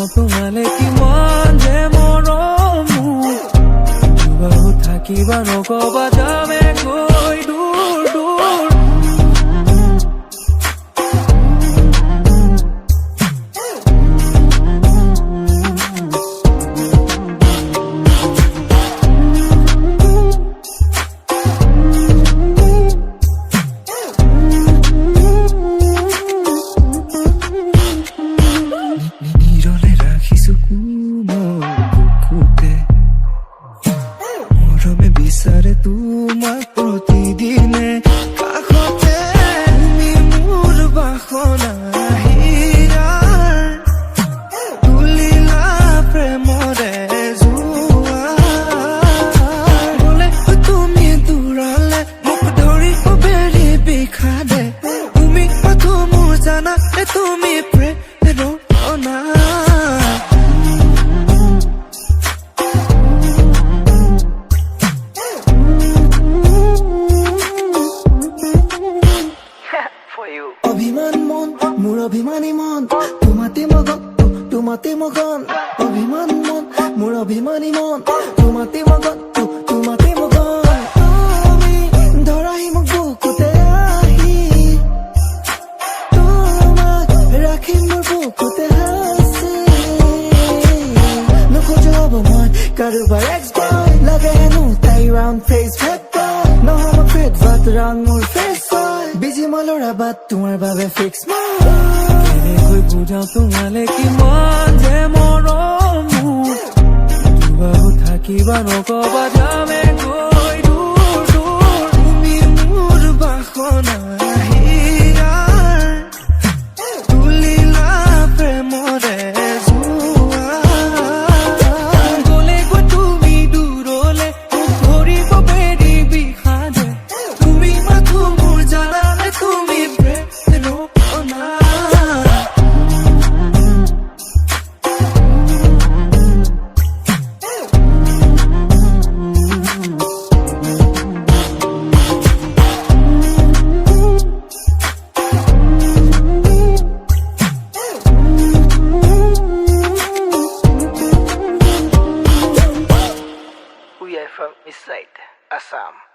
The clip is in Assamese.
বুজাও তোমালে কিমান যে মৰম বাৰু থাকিবা নকবা যামে গৈ দূৰ দূৰ বিচাৰে তোমাক প্ৰতিদিনে কাষতে তুমি মোৰ বাসনা হিয়াৰ তুলিলা প্ৰেমৰে জোৱাৰ বোলে তুমি দূৰলে মোক ধৰি বেৰি বিষাদে তুমি মাথো মোৰ জানা তুমি প্ৰেৰণা অভিমান মন মোৰ অভিমানী মন তোমাতে মগন অভিমান মন মোৰ অভিমানী মন তোমাতে মগন তুমি ধৰাহি মোক বুকুতে আহি তোমাক ৰাখিম মোৰ বুকুতে সাঁচি নোখোজো হ'ব মই কাৰোবাৰ এক্স বয় লাগে হেনো তাই ৰাউণ্ড ফেচ নহ'ব ফেট বাট ৰাউণ্ড মোৰ ফেচ বিজি মই ল'ৰা বাট তোমাৰ বাবে ফিক্স কেনেকৈ বুজাও তোমালে কিমান যে মৰম বাৰু থাকিবা নকবা যামে গৈ দূৰ দূৰ তুমি মোৰ বাসনা হিয়াৰ তুলিলা প্ৰেমৰে জোৱাৰ গ'লে গৈ তুমি দূৰলে মোক ধৰিব বেৰি বিষাদে তুমি মাথো মোৰ জানা তুমি প্ৰেৰণা We are from East Side, Assam.